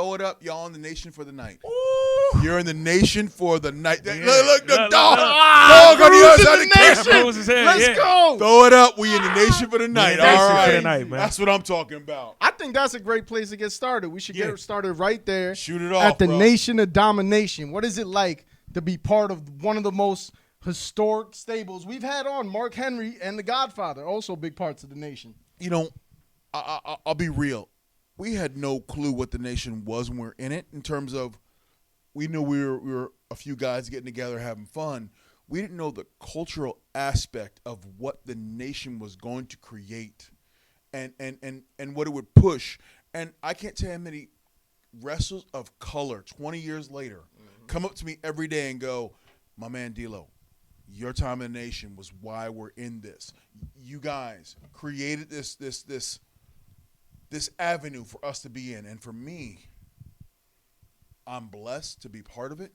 throw it up, y'all in the nation for the night. Ooh. You're in the nation for the night. Yeah. Look, the Look, dog. look. Dog on the other side of the nation. Let's go. Throw it up. We in the nation for the night. nation All right. for the night, man. That's what I'm talking about. I think that's a great place to get started. We should get started right there. Shoot it off, at the bro. Nation of Domination. What is it like to be part of one of the most historic stables we've had on? Mark Henry and The Godfather, also big parts of the Nation. You know, I'll be real. We had no clue what the Nation was when we were in it. In terms of, we knew we were a few guys getting together having fun. We didn't know the cultural aspect of what the Nation was going to create, and what it would push. And I can't tell you how many wrestlers of color 20 years later come up to me every day and go, my man D-Lo, your time in the Nation was why we're in this. You guys created this avenue for us to be in. And for me, I'm blessed to be part of it.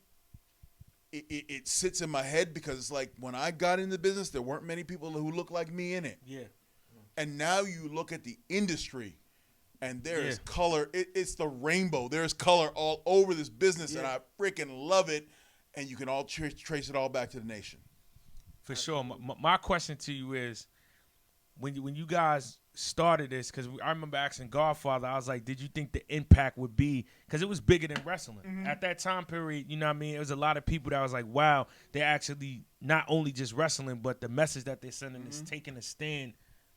It sits in my head because it's like when I got in the business, there weren't many people who looked like me in it. Yeah. And now you look at the industry, and there is color. It's the rainbow. There's color all over this business, and I freaking love it. And you can all trace it all back to the Nation. For sure. My question to you is, when you guys started this, because I remember asking Godfather, I was like, did you think the impact would be, because it was bigger than wrestling. Mm-hmm. At that time period, you know what I mean, it was a lot of people that was like, wow, they're actually not only just wrestling, but the message that they're sending is taking a stand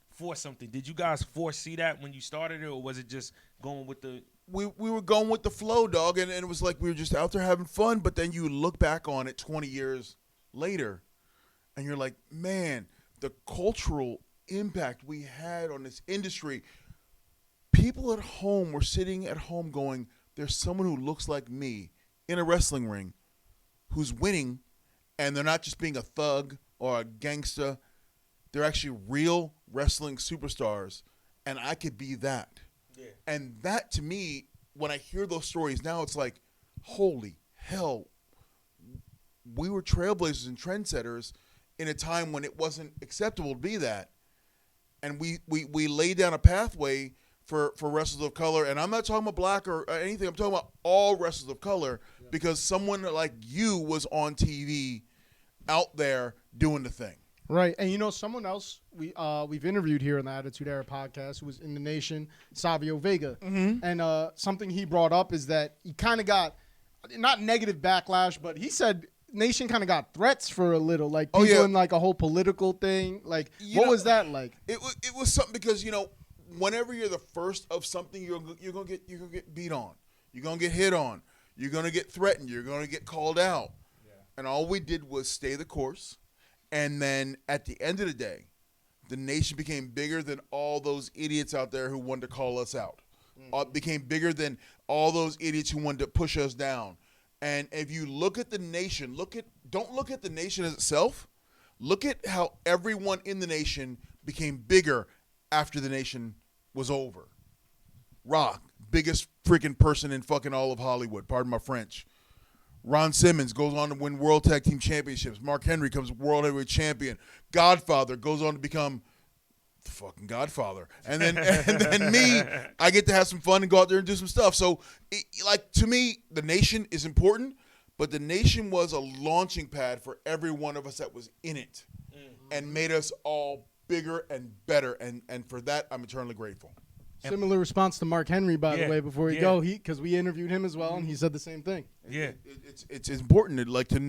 for something. Did you guys foresee that when you started it, or was it just going with the... We were going with the flow, dog, and it was like we were just out there having fun, but then you look back on it 20 years later, and you're like, man, the cultural impact we had on this industry. People at home were sitting at home going, there's someone who looks like me in a wrestling ring who's winning, and they're not just being a thug or a gangster. They're actually real wrestling superstars, and I could be that. Yeah. And that, to me, when I hear those stories now, it's like, holy hell, we were trailblazers and trendsetters in a time when it wasn't acceptable to be that. And we laid down a pathway for wrestlers of color. And I'm not talking about black or anything. I'm talking about all wrestlers of color, because someone like you was on TV out there doing the thing. Right. And, you know, someone else we've interviewed here on the Attitude Era podcast who was in the Nation, Savio Vega. Mm-hmm. And something he brought up is that he kind of got, not negative backlash, but he said Nation kind of got threats for a little, like people in like a whole political thing. Like, what was that like? It was something because, you know, whenever you're the first of something, you're gonna get beat on, you're gonna get hit on, you're gonna get threatened, you're gonna get called out, and all we did was stay the course. And then at the end of the day, the Nation became bigger than all those idiots out there who wanted to call us out. Became bigger than all those idiots who wanted to push us down. And if you look at the Nation, don't look at the Nation as itself. Look at how everyone in the Nation became bigger after the Nation was over. Rock, biggest freaking person in fucking all of Hollywood, pardon my French. Ron Simmons goes on to win World Tag Team Championships. Mark Henry becomes World Heavyweight Champion. Godfather goes on to become the fucking Godfather. And then me, I get to have some fun and go out there and do some stuff. So, to me, the Nation is important, but the Nation was a launching pad for every one of us that was in it and made us all bigger and better. And for that, I'm eternally grateful. Similar response to Mark Henry, by the way, before we go, because we interviewed him as well, and he said the same thing. Yeah, it's important to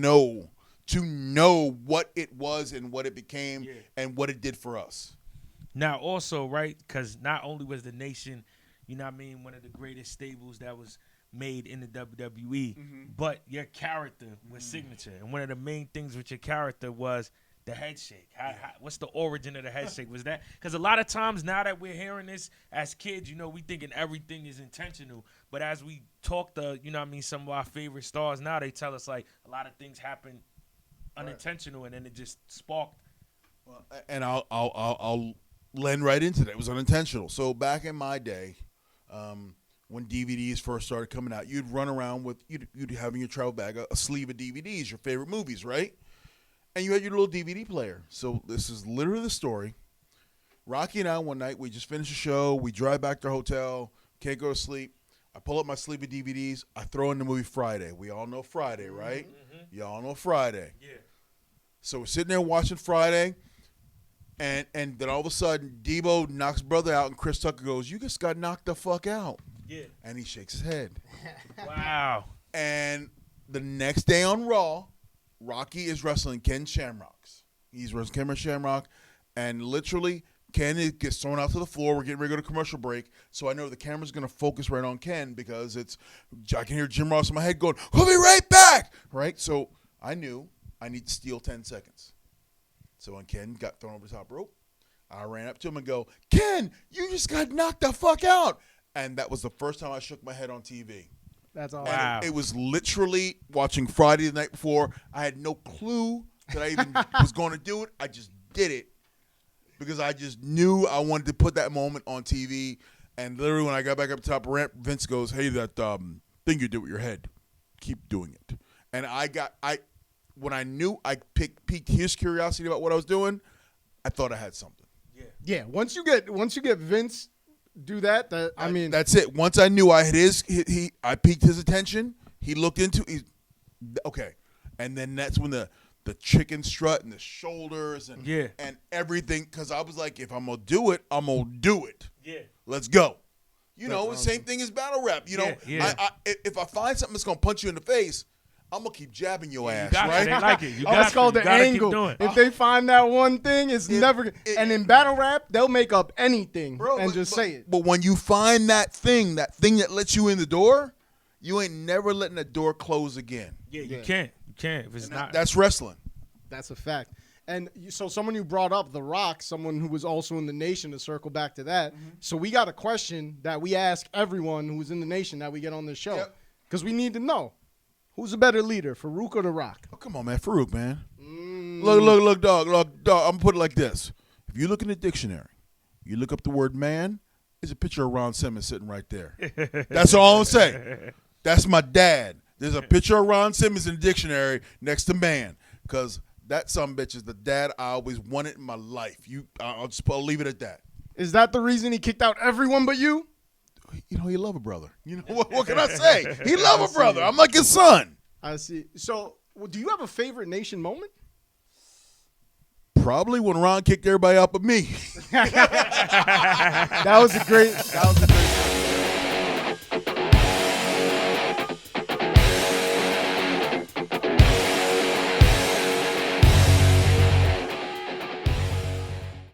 know what it was and what it became and what it did for us. Now, also, right, because not only was the Nation, you know what I mean, one of the greatest stables that was made in the WWE, but your character was signature, and one of the main things with your character was the head shake. What's the origin of the head shake? Was that because a lot of times now that we're hearing this as kids, you know, we thinking everything is intentional. But as we talk to, you know what I mean, some of our favorite stars now, they tell us like a lot of things happen unintentional, and then it just sparked. Well, and I'll lend right into that. It was unintentional. So back in my day, when DVDs first started coming out, you'd run around with you'd have in your travel bag a sleeve of DVDs, your favorite movies, right? And you had your little DVD player. So this is literally the story. Rocky and I, one night, we just finished a show. We drive back to our hotel, can't go to sleep. I pull up my sleeve of DVDs. I throw in the movie Friday. We all know Friday, right? Mm-hmm. Y'all know Friday. Yeah. So we're sitting there watching Friday, and then all of a sudden, Debo knocks brother out, and Chris Tucker goes, "You just got knocked the fuck out." Yeah. And he shakes his head. Wow. And the next day on Raw, Rocky is wrestling Ken Shamrocks. He's wrestling Ken Shamrock, and literally Ken gets thrown out to the floor. We're getting ready to go to commercial break, so I know the camera's going to focus right on Ken because I can hear Jim Ross in my head going, "We'll be right back!" Right? So I knew I need to steal 10 seconds. So when Ken got thrown over the top rope, I ran up to him and go, "Ken, you just got knocked the fuck out!" And that was the first time I shook my head on TV. That's all. Wow. It was literally watching Friday the night before. I had no clue that I even was going to do it. I just did it because I just knew I wanted to put that moment on TV. And literally when I got back up top of the ramp, Vince goes, "Hey, that thing you did with your head, keep doing it." And when I knew I piqued his curiosity about what I was doing, I thought I had something. Yeah. Once you get Vince do that, I mean, that's it. Once I knew I had I piqued his attention. He looked into okay, and then that's when the chicken strut and the shoulders and everything. Because I was like, if I'm gonna do it, I'm gonna do it. Yeah, let's go. You know, the same thing as battle rap. You know, if I find something that's gonna punch you in the face, I'm gonna keep jabbing your ass, right? They like it. That's called the angle. If they find that one thing, it's never. And in battle rap, they'll make up anything and just say it. But when you find that thing that lets you in the door, you ain't never letting the door close again. Yeah, you can't. You can't if it's not. That's wrestling. That's a fact. And so someone you brought up, The Rock, someone who was also in the Nation, to circle back to that. Mm-hmm. So we got a question that we ask everyone who's in the Nation that we get on this show because we need to know. Who's a better leader, Farouk or The Rock? Oh, come on, man. Farouk, man. Look, dog. I'm going to put it like this. If you look in the dictionary, you look up the word man, there's a picture of Ron Simmons sitting right there. That's all I'm saying. That's my dad. There's a picture of Ron Simmons in the dictionary next to man because that sumbitch is the dad I always wanted in my life. I'll leave it at that. Is that the reason he kicked out everyone but you? You know, he love a brother. You know, what can I say? He love a brother. I'm like his son. I see. So, do you have a favorite Nation moment? Probably when Ron kicked everybody out but me. That was a great